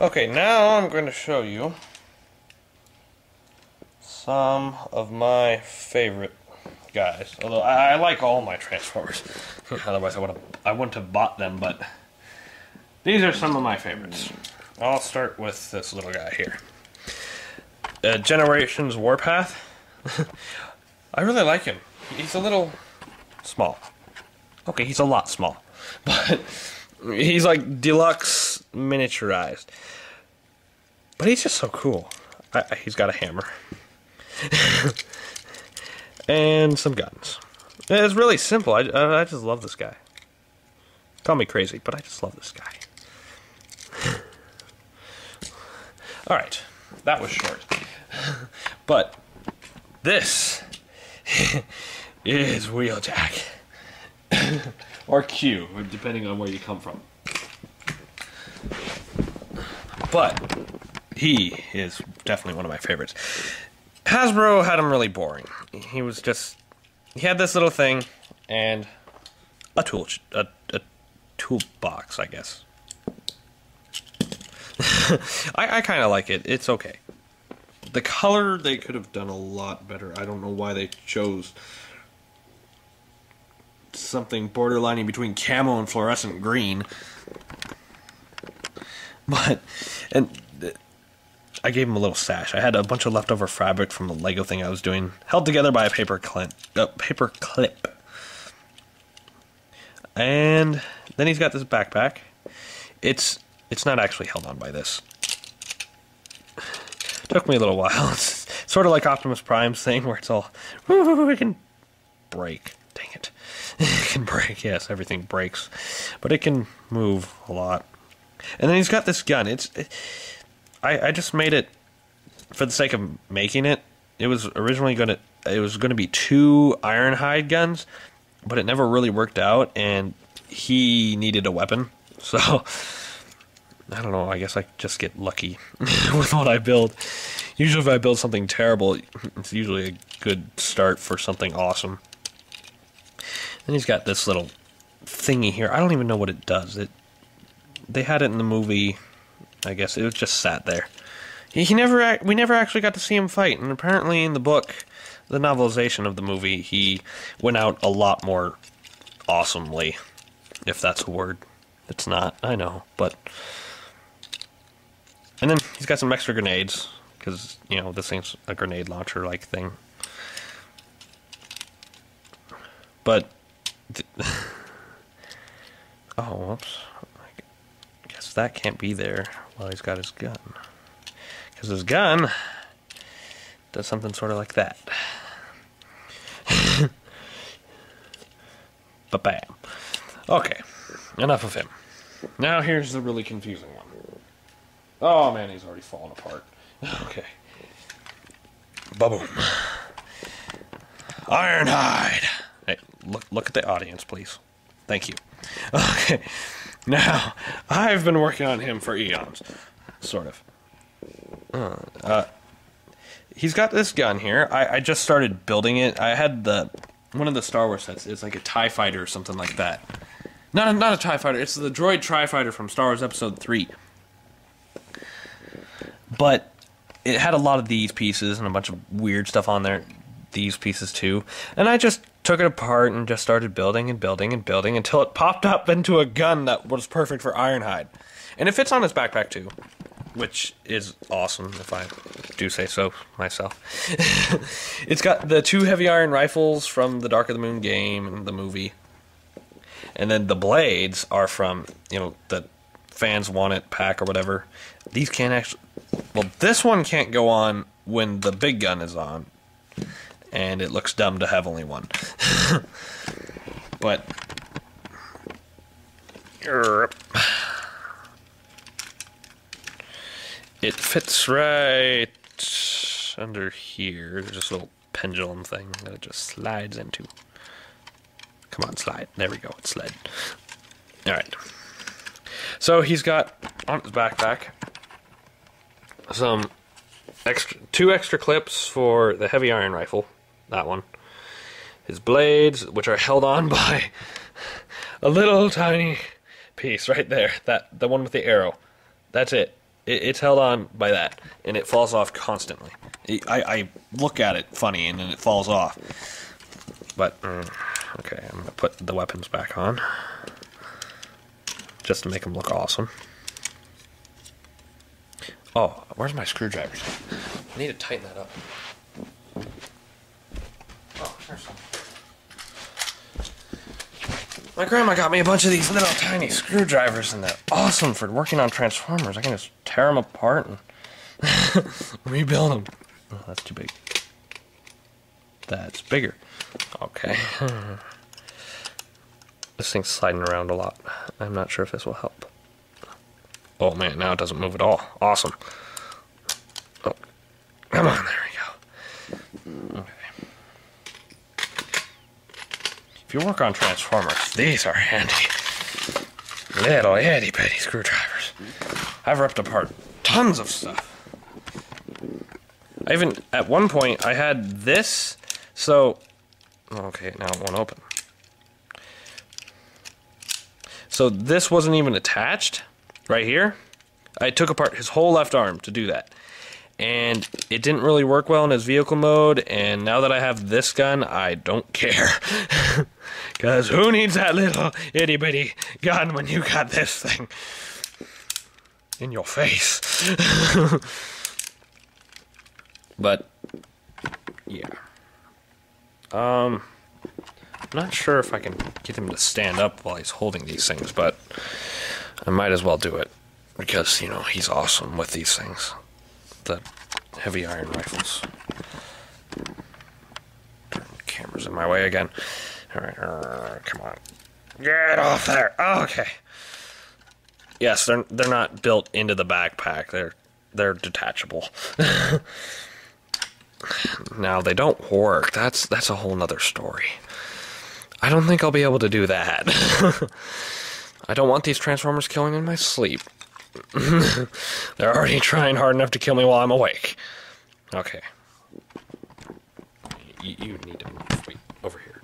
Okay, now I'm going to show you some of my favorite guys. Although I like all my Transformers. Otherwise I wouldn't have bought them, but these are some of my favorites. I'll start with this little guy here. Generations Warpath. I really like him. He's a little small. Okay, he's a lot small. But he's like deluxe miniaturized. But he's just so cool. He's got a hammer. And some guns. It's really simple. I just love this guy. Call me crazy, but I just love this guy. Alright, that was short. But this is Wheeljack. Or Q, depending on where you come from. But he is definitely one of my favorites. Hasbro had him really boring. He had this little thing and a toolbox, I guess. I kind of like it. It's okay. The color, they could have done a lot better. I don't know why they chose something borderlining between camo and fluorescent green. But, and I gave him a little sash. I had a bunch of leftover fabric from the Lego thing I was doing, held together by a paper clip. And then he's got this backpack. It's not actually held on by this. Took me a little while. It's sort of like Optimus Prime's thing, where it's all, it can break. Dang it. It can break, yes, everything breaks. But it can move a lot. And then he's got this gun. I just made it for the sake of making it. It was originally going to be 2 Ironhide guns, but it never really worked out, and he needed a weapon. So I don't know, I guess I just get lucky with what I build. Usually if I build something terrible, it's usually a good start for something awesome. And he's got this little thingy here. I don't even know what it does. They had it in the movie. I guess it was just sat there. We never actually got to see him fight, and apparently in the book, the novelization of the movie, he went out a lot more awesomely, if that's a word. It's not, I know, but... And then he's got some extra grenades, because, you know, this thing's a grenade launcher-like thing. But... oh, whoops. I guess that can't be there while he's got his gun. Because his gun does something sort of like that. Ba-bam. Okay, enough of him. Now here's the really confusing one. Oh man, he's already fallen apart. Okay. Ba-boom. Ironhide. Hey, look at the audience, please. Thank you. Okay. Now, I've been working on him for eons. Sort of. He's got this gun here. I just started building it. I had one of the Star Wars sets. It's like a TIE Fighter or something like that. Not a TIE Fighter. It's the droid TIE-Fighter from Star Wars Episode 3. But it had a lot of these pieces and a bunch of weird stuff on there. These pieces too. And I just took it apart and just started building and building and building until it popped up into a gun that was perfect for Ironhide. And it fits on his backpack too, which is awesome if I do say so myself. It's got the 2 heavy iron rifles from the Dark of the Moon game and the movie. And then the blades are from, you know, the Fans Want It pack or whatever. These can't actually... Well, this one can't go on when the big gun is on. And it looks dumb to have only one. But... it fits right under here. There's this little pendulum thing that it just slides into. Come on, slide. There we go. It slid. Alright. So he's got on his backpack some two extra clips for the heavy iron rifle. That one. His blades, which are held on by a little tiny piece right there. The one with the arrow. That's it. It's held on by that, and it falls off constantly. I look at it funny, and then it falls off. But, okay, I'm going to put the weapons back on. Just to make them look awesome. Oh, where's my screwdrivers? I need to tighten that up. Oh, there's some. My grandma got me a bunch of these little tiny screwdrivers, and they're awesome for working on Transformers. I can just tear them apart and rebuild them. Oh, that's too big. That's bigger. Okay. This thing's sliding around a lot. I'm not sure if this will help. Oh man, now it doesn't move at all. Awesome. Oh, come on, there we go. Okay. If you work on Transformers, these are handy. Little itty bitty screwdrivers. I've ripped apart tons of stuff. I even, at one point, I had this, so... Okay, now it won't open. So this wasn't even attached, right here. I took apart his whole left arm to do that. And it didn't really work well in his vehicle mode, and now that I have this gun, I don't care. Because who needs that little itty-bitty gun when you got this thing in your face? But, yeah. I'm not sure if I can get him to stand up while he's holding these things, but I might as well do it. Because, you know, he's awesome with these things. The heavy iron rifles. Turn the camera's in my way again. Alright, come on. Get off there! Okay. Yes, they're not built into the backpack. They're detachable. Now, they don't work. That's a whole nother story. I don't think I'll be able to do that. I don't want these Transformers killing in my sleep. They're already trying hard enough to kill me while I'm awake. Okay. You need to move. Wait, over here.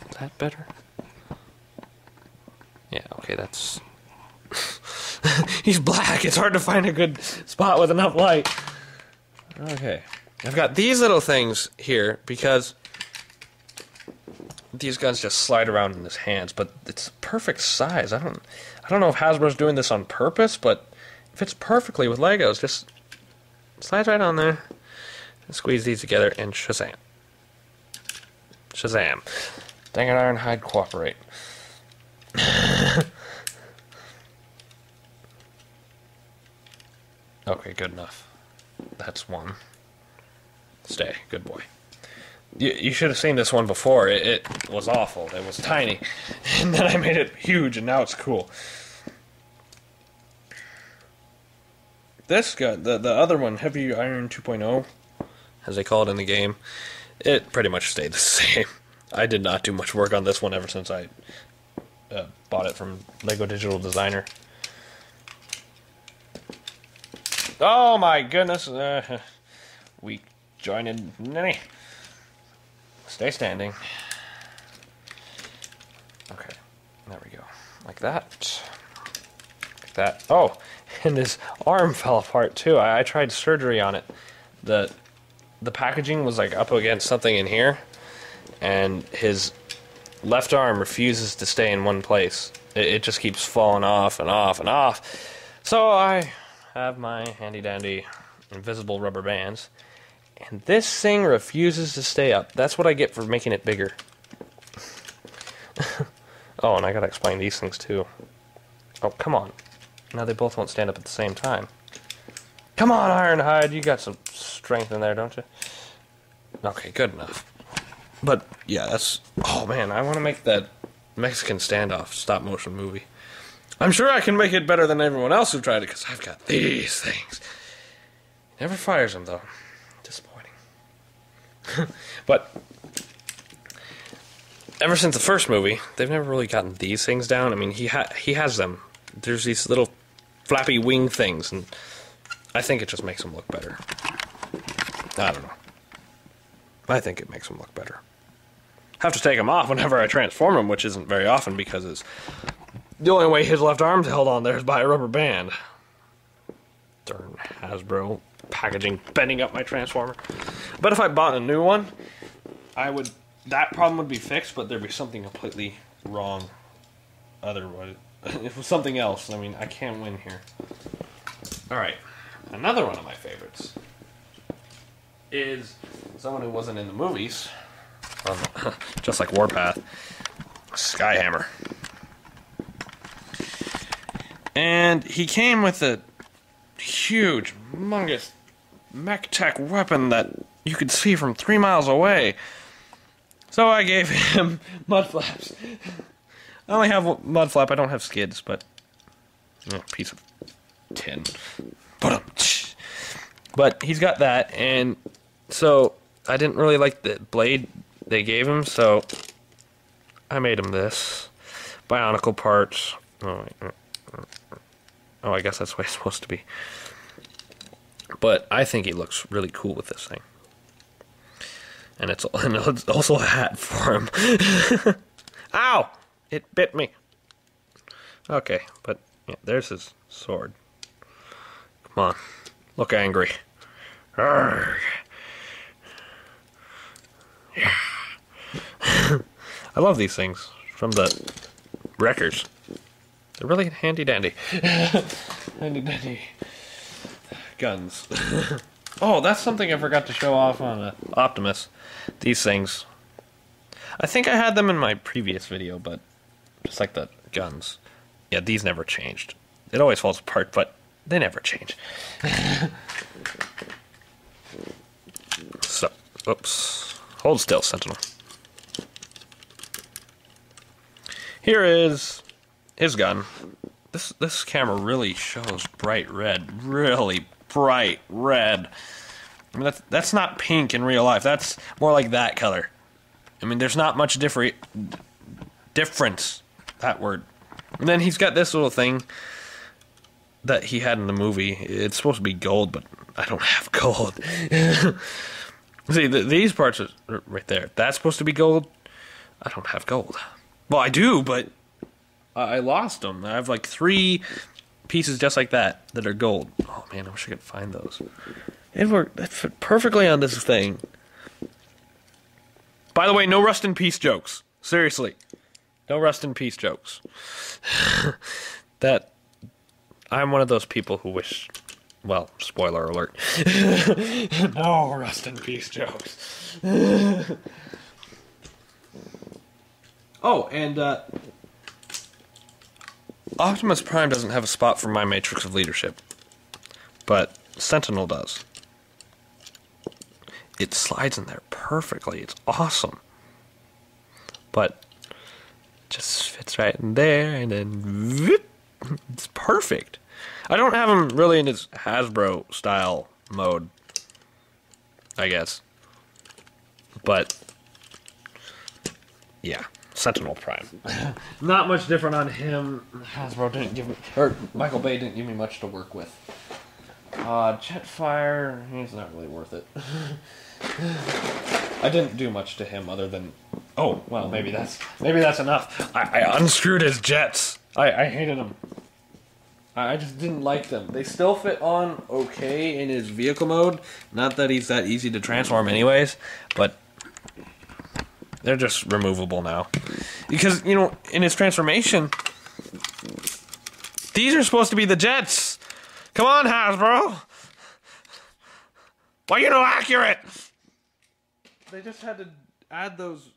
Is that better? Yeah, okay, that's... He's black. It's hard to find a good spot with enough light. Okay. I've got these little things here because these guns just slide around in his hands, but it's perfect size. I don't know if Hasbro's doing this on purpose, but it fits perfectly with Legos. Just slides right on there. And squeeze these together and Shazam. Shazam. Dang it, Ironhide, cooperate. Okay, good enough. That's one. Stay, good boy. You should have seen this one before. It was awful. It was tiny. And then I made it huge, and now it's cool. This gun, the other one, Heavy Iron 2.0, as they call it in the game, it pretty much stayed the same. I did not do much work on this one ever since I bought it from Lego Digital Designer. Oh my goodness. We joined Ninny. Stay standing. Okay, there we go. Like that. Like that. Oh, and his arm fell apart too. I tried surgery on it. The packaging was like up against something in here, and his left arm refuses to stay in one place. It just keeps falling off and off and off. So I have my handy dandy invisible rubber bands, and this thing refuses to stay up. That's what I get for making it bigger. Oh, and I gotta explain these things too. Oh, come on. Now they both won't stand up at the same time. Come on, Ironhide, you got some strength in there, don't you? Okay, good enough. But, yeah, that's... Oh, man, I want to make that Mexican standoff stop-motion movie. I'm sure I can make it better than everyone else who tried it, because I've got these things. Never fires them, though. Disappointing. But, ever since the first movie, they've never really gotten these things down. I mean, he has them. There's these little flappy wing things, and I think it just makes them look better. I don't know. I think it makes them look better. Have to take them off whenever I transform them, which isn't very often because his The only way his left arm's held on there is by a rubber band. Darn Hasbro packaging bending up my Transformer. But if I bought a new one, that problem would be fixed, but there'd be something completely wrong otherwise. If it was something else, I mean, I can't win here. Alright, another one of my favorites is someone who wasn't in the movies, just like Warpath, Skyhammer. And he came with a huge, humongous mech tech weapon that you could see from 3 miles away. So I gave him mud flaps. I only have mud flap, I don't have skids, but piece of tin. But he's got that, and so I didn't really like the blade they gave him, so I made him this. Bionicle parts. Oh, I guess that's the way it's supposed to be. But I think he looks really cool with this thing. And it's also a hat for him. Ow! It bit me. Okay, but yeah, there's his sword. Come on. Look angry. Arrgh. Yeah. I love these things from the wreckers. They're really handy dandy. Handy dandy guns. Oh, that's something I forgot to show off on Optimus. These things. I think I had them in my previous video, but just like the guns. Yeah, these never changed. It always falls apart, but they never change. So, oops. Hold still, Sentinel. Here is his gun. This camera really shows bright red. Really bright red. I mean, that's not pink in real life. That's more like that color. I mean, there's not much difference. That word. And then he's got this little thing that he had in the movie. It's supposed to be gold, but I don't have gold. See, these parts are right there. That's supposed to be gold. I don't have gold. Well, I do, but I lost them. I have like 3 pieces just like that are gold. Oh man, I wish I could find those. It fit perfectly on this thing. By the way, no rust in peace jokes. Seriously. No rust in peace jokes. I'm one of those people who wish, well, spoiler alert. No rust in peace jokes. Oh, and Optimus Prime doesn't have a spot for my Matrix of Leadership, but Sentinel does. It slides in there perfectly. It's awesome. But just fits right in there, and then whoop, it's perfect. I don't have him really in his Hasbro style mode, I guess. But yeah, Sentinel Prime. Not much different on him. Hasbro didn't give me, or Michael Bay didn't give me much to work with. Jetfire, he's not really worth it. I didn't do much to him other than, oh, well, maybe that's enough. I unscrewed his jets. I hated them. I just didn't like them. They still fit on okay in his vehicle mode. Not that he's that easy to transform anyways, but they're just removable now. Because, you know, in his transformation, these are supposed to be the jets. Come on, Hasbro. Why you no accurate? They just had to add those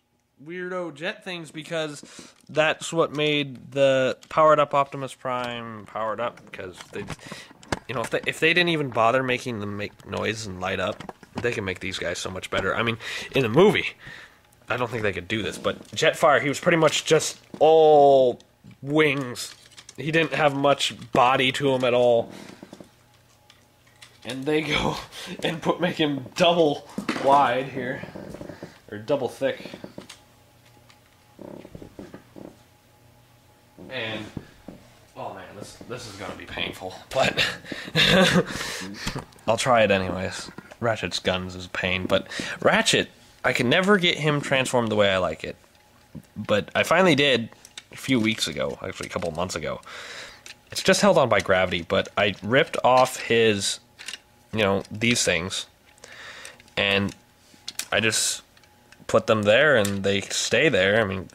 weirdo jet things because that's what made the powered up Optimus Prime powered up. Because they, you know, if they didn't even bother making them make noise and light up, they can make these guys so much better. I mean, in the movie, I don't think they could do this, but Jetfire, he was pretty much just all wings. He didn't have much body to him at all. And they go and make him double wide here, or double thick. And oh man, this is gonna be painful, but I'll try it anyways. Ratchet's guns is a pain, but Ratchet, I can never get him transformed the way I like it. But I finally did. a few weeks ago, actually a couple of months ago. It's just held on by gravity, but I ripped off his, you know, these things, and I just put them there, and they stay there. I mean,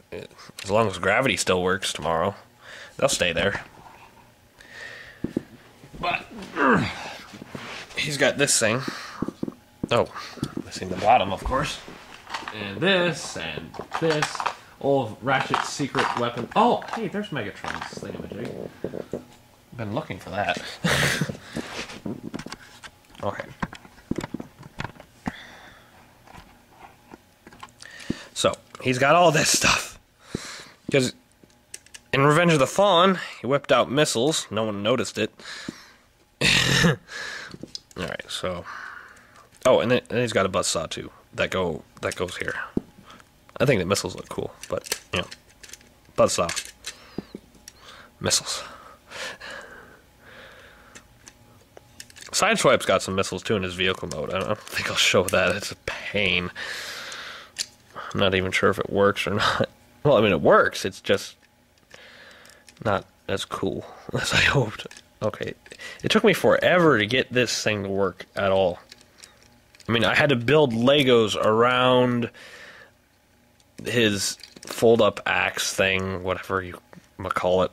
as long as gravity still works tomorrow, they'll stay there. But he's got this thing. Oh, missing the bottom, of course. And this. All of Ratchet's secret weapon. Oh, hey, there's Megatron's thingamajig. Been looking for that. Okay. So, he's got all this stuff. Because in Revenge of the Fallen, he whipped out missiles. No one noticed it. Alright, so... Oh, and then he's got a buzzsaw, too. That goes here. I think the missiles look cool, but, you know. Buzzsaw. Missiles. Sideswipe's got some missiles, too, in his vehicle mode. I don't think I'll show that. It's a pain. I'm not even sure if it works or not. Well, I mean, it works. It's just not as cool as I hoped. Okay. It took me forever to get this thing to work at all. I mean, I had to build Legos around his fold-up axe thing, whatever you call it.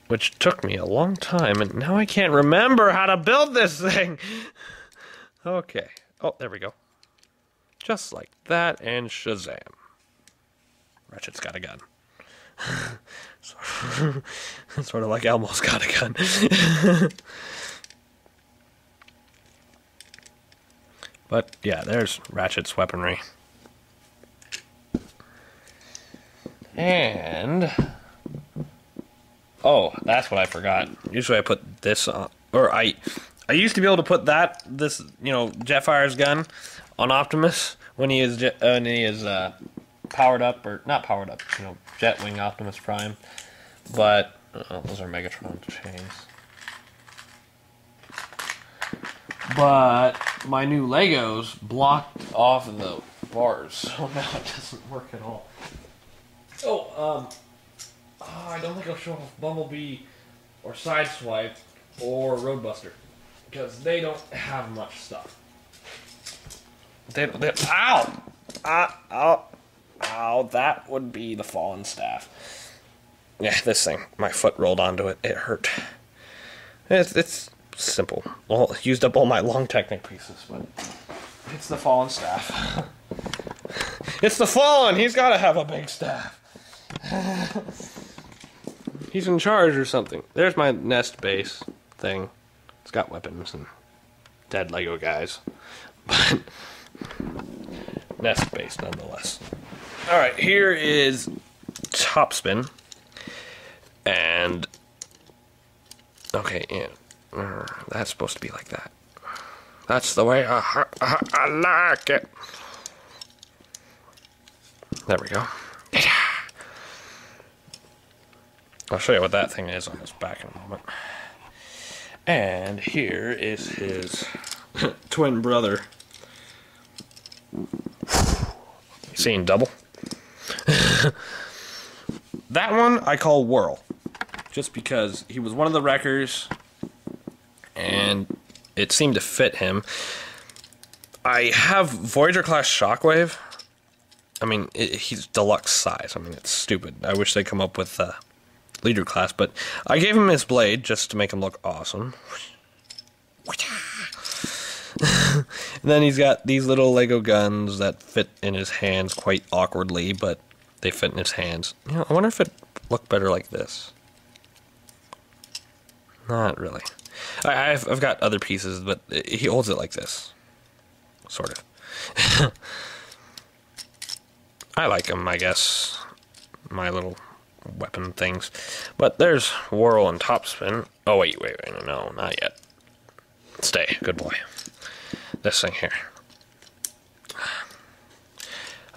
Which took me a long time, and now I can't remember how to build this thing. Okay. Oh, there we go. Just like that, and Shazam. Ratchet's got a gun. Sort of like Elmo's got a gun. But, yeah, there's Ratchet's weaponry. And... oh, that's what I forgot. Usually I put this on... or I used to be able to put this, you know, Jetfire's gun on Optimus when he is powered up, or not powered up, you know, Jetwing Optimus Prime. But, those are Megatron chains. But my new Legos blocked off the bars, so now it doesn't work at all. Oh, I don't think I'll show off Bumblebee or Sideswipe or Roadbuster, because they don't have much stuff. Ow! Ow, that would be the fallen staff. Yeah, this thing. My foot rolled onto it. It hurt. It's simple. Well, it used up all my long Technic pieces, but it's the fallen staff. It's the fallen! He's gotta have a big staff. He's in charge or something. There's my nest base thing. It's got weapons and dead Lego guys. But nest base nonetheless. Alright, here is Topspin. And okay, yeah. That's supposed to be like that. That's the way I like it. There we go. I'll show you what that thing is on his back in a moment. And here is his twin brother. Seeing double? That one I call Whirl. Just because he was one of the wreckers and it seemed to fit him. I have Voyager class Shockwave. I mean, he's deluxe size. I mean, it's stupid. I wish they'd come up with Leader class, but I gave him his blade just to make him look awesome. And then he's got these little Lego guns that fit in his hands quite awkwardly, but they fit in his hands. You know, I wonder if it looked better like this. Not really. I've got other pieces, but he holds it like this. Sort of. I like him, I guess. My little weapon things. But there's Whirl and Topspin. Oh, wait, no, not yet. Stay, good boy. This thing here.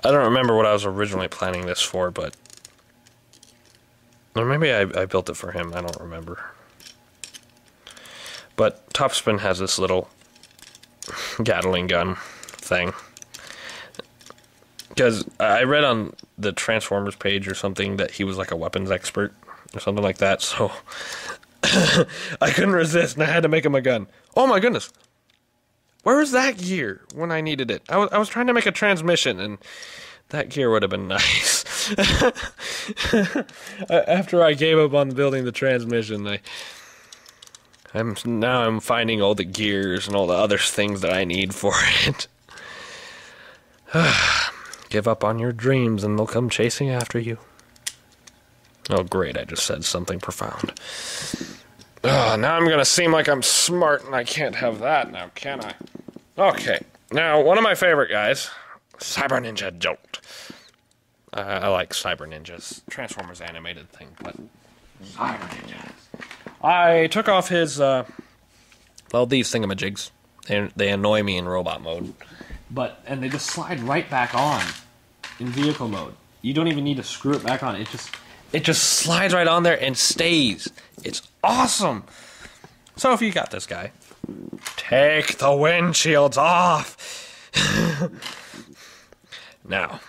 I don't remember what I was originally planning this for, but... or maybe I built it for him, I don't remember. But Topspin has this little Gatling gun thing. Because I read on the Transformers page or something that he was like a weapons expert or something like that, so I couldn't resist and I had to make him a gun. Oh my goodness. Where was that gear when I needed it? I was trying to make a transmission and that gear would have been nice. After I gave up on building the transmission, I'm finding all the gears and all the other things that I need for it. Give up on your dreams and they'll come chasing after you. Oh great, I just said something profound. Now I'm gonna seem like I'm smart and I can't have that now, can I? Okay, now one of my favorite guys, Cyber Ninja Jolt. I like Cyber Ninjas. Transformers animated thing, but Cyber Ninjas. I took off his, these thingamajigs. They annoy me in robot mode. And they just slide right back on in vehicle mode. You don't even need to screw it back on. It just slides right on there and stays. It's awesome. So if you got this guy, take the windshields off. Now,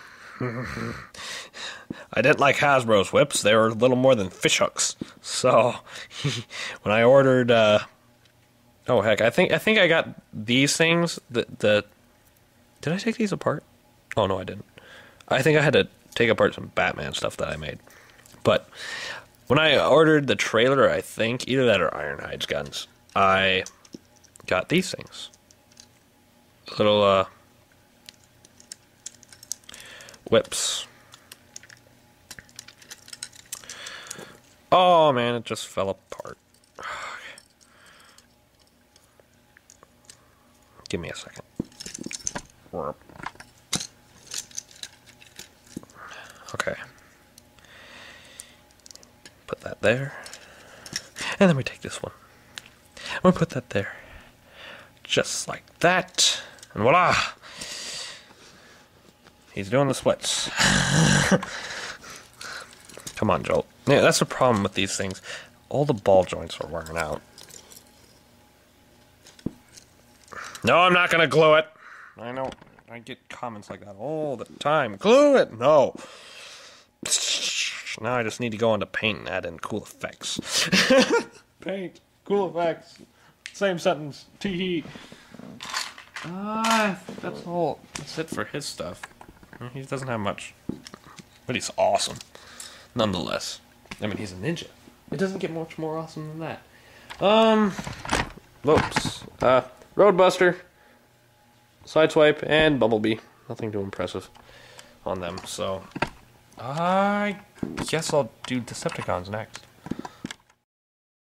I didn't like Hasbro's whips. They were a little more than fish hooks. So when I ordered, oh heck, I think I got these things. Did I take these apart? Oh no, I didn't. I think I had to take apart some Batman stuff that I made. But when I ordered the trailer, I think either that or Ironhide's guns, I got these things. Little whips. Oh man, it just fell apart. Give me a second. Okay. Put that there. And then we take this one. And we put that there. Just like that. And voila! He's doing the splits. Come on, Jolt. Yeah, that's the problem with these things. All the ball joints are wearing out. No, I'm not gonna glue it. I know. I get comments like that all the time. Glue it! No. Now I just need to go into paint and add in cool effects. Paint, cool effects. Same sentence. Tee-hee. That's all. That's it for his stuff. He doesn't have much. But he's awesome. Nonetheless. I mean, he's a ninja. It doesn't get much more awesome than that. Whoops. Roadbuster, Sideswipe, and Bumblebee. Nothing too impressive on them, so I guess I'll do Decepticons next.